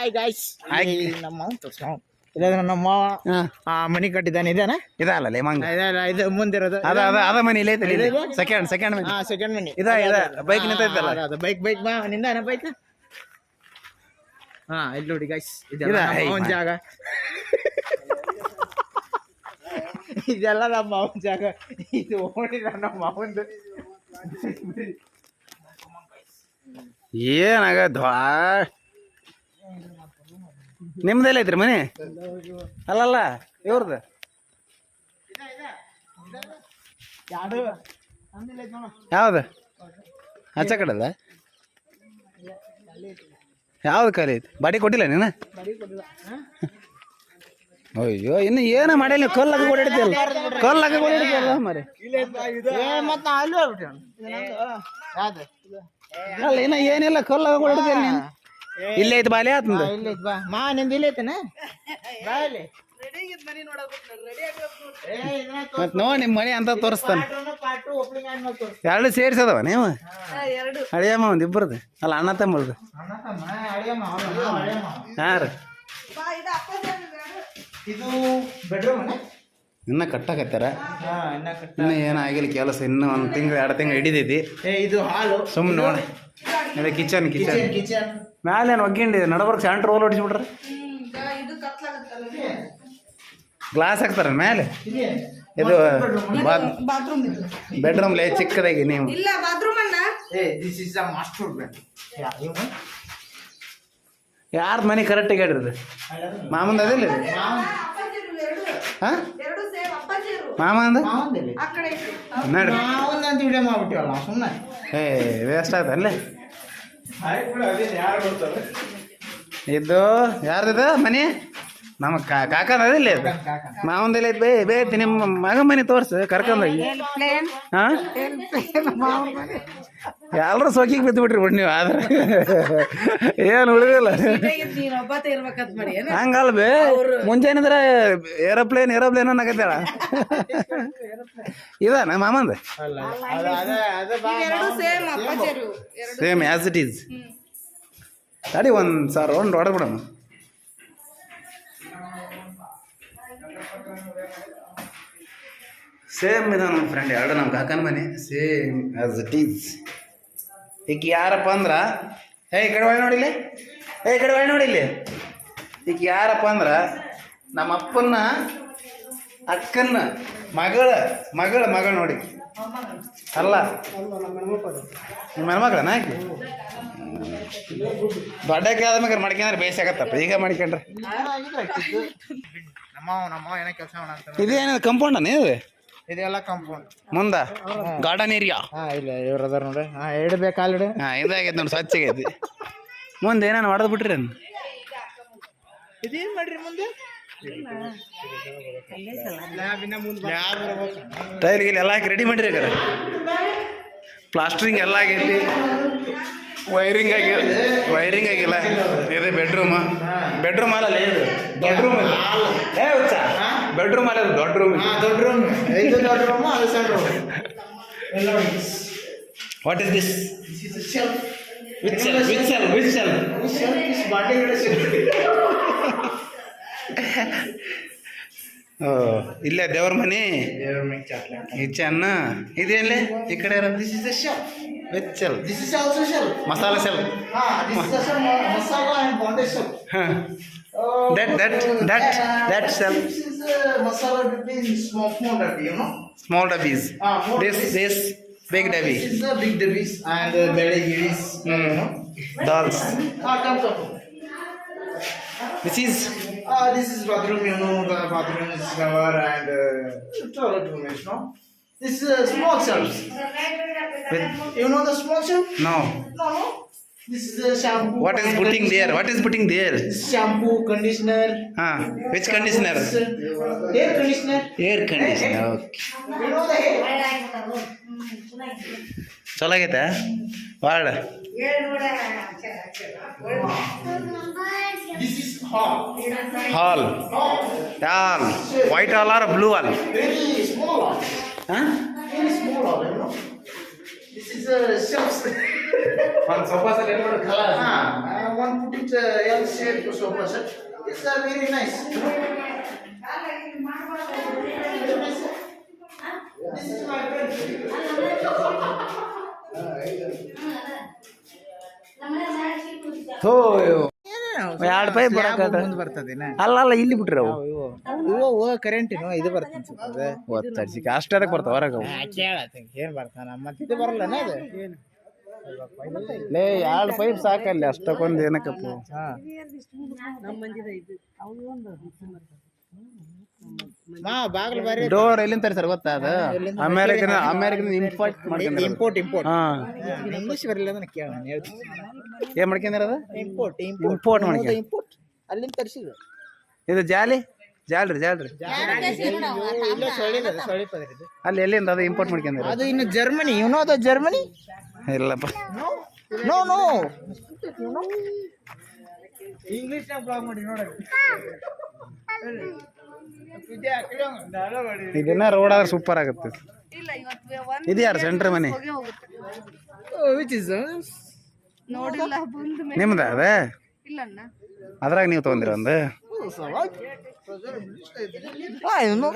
Hi guys. ನಮ್ಮ ನಮ್ಮ ಮನಿ ಕಟ್ಟಿದ್ದಾನೆ ಇದೇನ ಇದಲ್ಲ ಮಂಗ ಇದು ಮುಂದಿರೋದು ಅದ ಮನಿ ಇಲ್ಲ ಸೆಕೆಂಡ್ ಮನಿ ಸೆಕೆಂಡ್ ಮನಿ ಇದ ಬೈಕ್ ನಿಂತೈತಲ್ಲ ಅದು ಬೈಕ್ ಬಾ ನಿಂದಾನ ಬೈಕ್. ಇಲ್ಲಿ ನೋಡಿ ಗಾಯ್ಸ್ ಇದೆಲ್ಲ ನಮ್ಮ ಜಾಗ. ಇದೆಲ್ಲ ನಮ್ಮ ಮಾವನ ಜಾಗ. ಇದು ಓಡಿದ ನಮ್ಮ ಮಾವಂದು. ಏನಾಗದ ನಿಮ್ದೆಲ್ಲ ಐತ್ರಿ ಮನೆ ಅಲ್ಲಲ್ಲ ಇವ್ರದ್ದು ಯಾವ್ದು ಆಚ ಕಡೆಲ್ಲ ಯಾವ್ದು ಖಾಲಿ ಐತಿ ಬಾಡಿ ಕೊಟ್ಟಿಲ್ಲ ನೀನು ಅಯ್ಯೋ ಇನ್ನು ಏನ ಮಾಡಿಲ್ಲ ಕಲ್ಲಾಗ ಓಡಾಡ್ತಿಯಲ್ಲ ಕಲ್ಲಾಗ ಓಡಾಡ್ತಿಯಲ್ಲ ಮರಿ ಅಲ್ಲ ಇನ್ನ ಏನಿಲ್ಲ ಕಲ್ಲಾಗ ಓಡಾಡ್ತಿಯಲ್ಲ ನೀನು ಇಲ್ಲೇ ಐತಿ ಬಾಲೆ ಆತಂದ ಇಲ್ಲ ಐತಿ ಬಾ ಮಾ ನಿಂದ ಇಲ್ಲ ಐತನ ಬಾಲೆ ಮತ್ ನೋ ನಿಮ್ಮ ಮನೆ ಅಂತ ತೋರಿಸ್ತಾನ ಎರಡು ಸೇರಿಸದವ ನೀವು ಅಳಿಯಮ್ಮ ಒಂದ್ ಇಬ್ಬರದು ಅಲ್ಲ ಅಣ್ಣ ತಮ್ಮದು ಹಾ ರೀ ಇದು ಬೆಡ್ರೂಮ್ ಇನ್ನ ಕಟ್ಟಾಕತ್ತಾರ ಇನ್ನ ಏನಾಗಿಲ್ಲ ಕೆಲಸ ಇನ್ನು ಒಂದು ತಿಂಗಳು 2 ತಿಂಗಳು ಹಿಡಿದೈತಿ ಇದು ಹಾಲು ಸುಮ್ಮನೆ ನೋಡಿ ಇದು ಕಿಚನ್ ಕಿಚನ್ ಮ್ಯಾಲೆ ಏನು ಒಗ್ಗಿಂಡಿ ನಡಬರ್ಕ್ ಸೆಂಟ್ರ್ ರೋಲ್ ಹೊಡಿಸ್ಬಿಟ್ರೆ ಗ್ಲಾಸ್ ಹಾಕ್ತಾರ ಮೇಲೆ ಇದು ಬೆಡ್ರೂಮ್ ಲೇ ಚಿಕ್ಕದಾಗಿ ನೀವು ಯಾರ್ದು ಮನೆ ಕರೆಕ್ಟಾಗಿ ಹೇಳಿರೋದು ಮಾಮಂದ ಅದಿಲ್ಲ ಹಾಂ ಮಾಮ ಅಂದ ನೋಡ್ರಿ ಏ ವೇಸ್ಟ್ ಆಯ್ತು ಅಲ್ಲೇ ಇದು ಯಾರ್ದಿದ ಮನೆ ನಮ್ಮ ಕಾಕನ ಅದಿಲ್ಲ ಇದು ಮಾವಂದೆಲ್ಲ ಐತೆ ಬೇಯ್ತಿ ನಿಮ್ಮ ಮಗ ಮನೆ ತೋರ್ಸು ಕರ್ಕೊಂಡೋಗಿ ಹಾಂ ಎಲ್ಲರೂ ಸೋಕಿಗೆ ಬಿದ್ದು ಬಿಟ್ರಿ ಬಿಡಿ ನೀವು ಆದ್ರೆ ಏನು ಉಳಿದಿಲ್ಲ ಹಂಗಲ್ಲ ಬೇ ಮುಂಜಾನಿದ್ರೆ ಏರೋಪ್ಲೇನ್ ಅನ್ನಕತ್ತೇಳ ಇದಾನ ಮಾಮಂದ ಸೇಮ್ ಆ್ಯಸ್ ಇಟ್ ಈಸ್ ತಡಿ ಒಂದು ರೌಂಡ್ ಹೊಡೆದ್ಬಿಡಮ್ಮ ಸೇಮ್ ಇದೆ ನಮ್ಮ ಫ್ರೆಂಡ್ ಎರಡು ನಮ್ಮ ಕಾಕನ ಮನೆ ಸೇಮ್ ಆ್ಯಸ್ ಇಟ್ ಈಸ್ ಈಗ ಯಾರಪ್ಪ ಅಂದ್ರೆ ಈ ಕಡೆ ಒಳ್ಳೆ ನೋಡಿಲ್ಲಿ ಈ ಕಡೆ ಒಳ್ಳೆ ನೋಡಿಲ್ಲಿ ಈಗ ಯಾರಪ್ಪ ಅಂದ್ರೆ ನಮ್ಮ ಅಪ್ಪನ ಅಕ್ಕನ ಮಗಳು ನೋಡಿ ಅಲ್ಲ ನಿಮ್ಮ ಹೆಣ್ಮಕ್ಳನ ಆಕಿ ದೊಡ್ಡಕ್ಕೆ ಆದ ಮ್ಯಾಗ ಮಾಡ್ಕೊಂಡ್ರೆ ಬೇಯಿಸಾಕತ್ತಪ್ಪ ಈಗ ಮಾಡ್ಕೊಂಡ್ರೆ ನಮ್ಮ ಏನೋ ಕೆಲಸ ಮಾಡಂತ ಇದೇನು ಕಂಪೌಂಡನೇ ಇದು ಇದೆಲ್ಲ ಕಾಂಪೌಂಡ್ ಮುಂದ ಗಾರ್ಡನ್ ಏರಿಯಾ ಇಲ್ಲ ಇವ್ರು ಅದಾರ ನೋಡ್ರಿ ಇಡಬೇಕು ಆಲ್ರೆಡಿ ಇದಾಗೈತೆ ನೋಡಿ ಸ್ವಚ್ಛ ಆಗೈತಿ ಮುಂದೆ ಏನಾನು ಹೊಡೆದು ಬಿಟ್ರಿ ಇದೇನು ಮಾಡ್ರಿ ಮುಂದೆ ಟೈಲ್ ಗಿಲ್ ಎಲ್ಲ ಹಾಕಿ ರೆಡಿ ಮಾಡಿರಿ ಅಕ್ಕಾರ ಪ್ಲಾಸ್ಟ್ರಿಂಗ್ ಎಲ್ಲ ಆಗೈತಿ ವೈರಿಂಗ್ ಆಗಿಲ್ಲ ಇದೆ ಬೆಡ್ರೂಮ್ ಅಲ್ಲ ಇದು ದೊಡ್ಡ ರೂಮ್ ಬೆಡ್ರೂಮ್ ಅಲ್ಲ ದೊಡ್ಡ ರೂಮ್ ಇದು ದೊಡ್ಡ ರೂಮ್ ಅದು ಸಣ್ಣ room what is this which cell ಇಲ್ಲೇ ದೇವ್ರ ಮನೆ ಕಿಚನ್ ಇದೇನ್ಲೇ ಈ ಕಡೆ This is a shelf. Which cell This is also shelf. Masala cell This is also masala and bondage shelf. that cell This is masala between small dabby, you know. small dabbies this big dabby This is the big dabbies and bede giris. dolls Come. which is This is bathroom, you know. The bathroom is cover and toilet room, you know. This is small shelves. You know the small shelf? no No. This is the shampoo. what is putting there This is shampoo, conditioner. which conditioner Air conditioner. okay You know the air? ಚಲೋ ಆಗೈತೆ ಭಾಳ This is hall. Hall white hall or blue hall Very small hall. Very small hall, you know. This is a shelf. ಒಂದು sofa set ಇಟ್ಬಿಡು colour. One put it L shape sofa set. It's very nice. This is my friend. ಥೋ ಎರಡು pipe ಮುಂದೆ ಬರ್ತದೆ ಅಲ್ಲ ಇಲ್ಲಿ ಬಿಟ್ರಿ ಅವು ಕರೆಂಟಿನ ಇದು ಬರ್ತದೆ ಒತ್ತಡಿಸಿಕೆ ಅಷ್ಟೇ ಬರ್ತಾವ ಹೊರಗೆ ಅವು. ಕೇಳತ್ತೀನಿ ಏನ್ ಬರ್ತಾನ ಮತ್ತೆ ಇದು ಬರಲ್ಲ ಅದು ಲೇ ಎರಡು ಪೈಪ್ ಸಾಕಲ್ಲಿ ಅಷ್ಟಕ್ಕೊಂದು ಏನಕ್ಕಪ್ಪ. ಬಾಗಿಲು ಬಾರಿ ಡೋರ್ ಎಲ್ಲಿಂದ ತರಿಸ್ಯಾರ ಗೊತ್ತಾ ಅದು ಅಮೇರಿಕನ್ ಇಂಪೋರ್ಟ್ ಮಾಡ್ಕೊಂಡ್ರ. ಇಂಪೋರ್ಟ್ ಹಾ ಇಂಗ್ಲಿಷ್ ಬರಲಿಲ್ಲ ಅಂದ್ರೆ ಕೇಳ ನಾನು ಹೇಳ್ತೀನಿ ಏನ್ ಮಾಡ್ಕೊಂಡ್ರ ಅದು ಇಂಪೋರ್ಟ್ ಇಂಪೋರ್ಟ್ ಮಾಡ್ಕೊಂಡ್ರ. ಇಂಪೋರ್ಟ್ ಅಲ್ಲಿಂದ ತರಿಸಿದ್ರು ಇದು ಜಾಲ್ರಿ ಇಲ್ಲ ಸೊಳ್ಳಿ ಪದರ ಇದು ಅಲ್ಲಿ ಎಲ್ಲಿಂದ ಅದು ಇಂಪೋರ್ಟ್ ಮಾಡ್ಕೊಂಡ್ರ. ಅದು ಇನ್ನು ಜರ್ಮನಿ ಇವನು ಅದು ಜರ್ಮನಿ ಇಲ್ಲಪ್ಪ ನೋ ಇಂಗ್ಲಿಷ್ನಾಗ ಬ್ಲಾಗ್ ಮಾಡಿ ನೋಡೋದು ಇದನ್ನ ರೋಡ್ ಆದ್ರೆ ಸೂಪರ್ ಆಗುತ್ತೆ. ಇದು ಯಾರು ಸೆಂಟ್ರ್ ಮನೆ ವಿಚ್ ಇಸ್ ನಿಮ್ದ ಅದ ಅದ್ರಾಗ ನೀವು ತಗೊಂಡಿರ ಒಂದು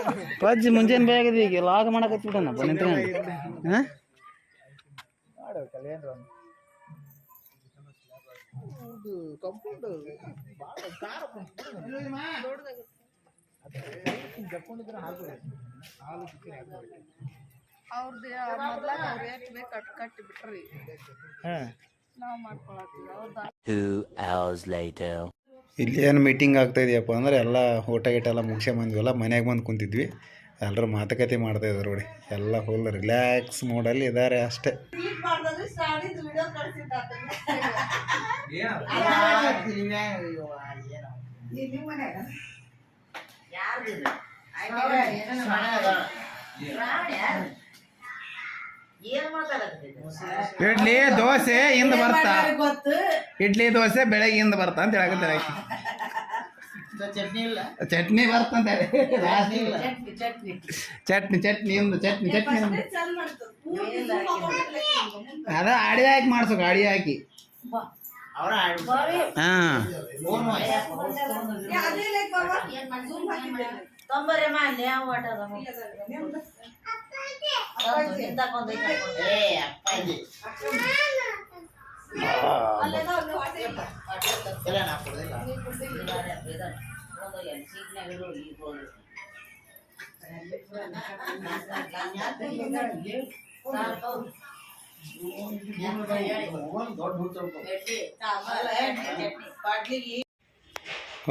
ಪಜ್ಜಿ ಮುಂಜಾನೆ ಬೇಗದ ಈಗ ಲಾಗ್ ಮಾಡಕತ್ಬಿಟ್ಟನಪ್ಪ ನಿಂತ್ಕೊಂಡು. ಹಾಂ ಇಲ್ಲಿ ಏನು ಮೀಟಿಂಗ್ ಆಗ್ತಾ ಇದೆಯಪ್ಪ ಅಂದ್ರೆ ಎಲ್ಲ ಊಟ ಗೀಟ ಎಲ್ಲ ಮುಗಿಸ್ಕೊಂಬಂದ್ವಲ್ಲ ಮನ್ಯಾಗ ಬಂದು ಕುಂತಿದ್ವಿ. ಎಲ್ಲರೂ ಮಾತುಕತೆ ಮಾಡ್ತಾ ಇದ್ದಾರೆ ನೋಡಿ. ಎಲ್ಲ ಫುಲ್ ರಿಲ್ಯಾಕ್ಸ್ ಮೋಡಲ್ಲಿ ಇದ್ದಾರೆ ಅಷ್ಟೇ. ಇಡ್ಲಿ ದೋಸೆ ಇಂದ ಬರ್ತಾ ಇಡ್ಲಿ ದೋಸೆ ಬೆಳಗ್ಗೆಯಿಂದ ಬರ್ತಾ ಅಂತ ಹೇಳಕತ್ತಾರೆ. ಚಟ್ನಿ ಇಲ್ಲ ಚಟ್ನಿ ಬರ್ತಂತ ಚಟ್ನಿ ಅದ ಅಡಿ ಹಾಕಿ ಮಾಡ್ಸೋಕ ಅಡಿ ಹಾಕಿ. ಹಾಂ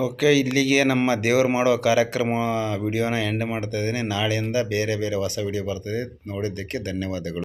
ಓಕೆ, ಇಲ್ಲಿಗೆ ನಮ್ಮ ದೇವ್ರು ಮಾಡೋ ಕಾರ್ಯಕ್ರಮ ವಿಡಿಯೋನ ಎಂಡ್ ಮಾಡ್ತಾ ಇದ್ದೀನಿ. ನಾಳೆಯಿಂದ ಬೇರೆ ಬೇರೆ ಹೊಸ ವಿಡಿಯೋ ಬರ್ತದೆ. ನೋಡಿದ್ದಕ್ಕೆ ಧನ್ಯವಾದಗಳು.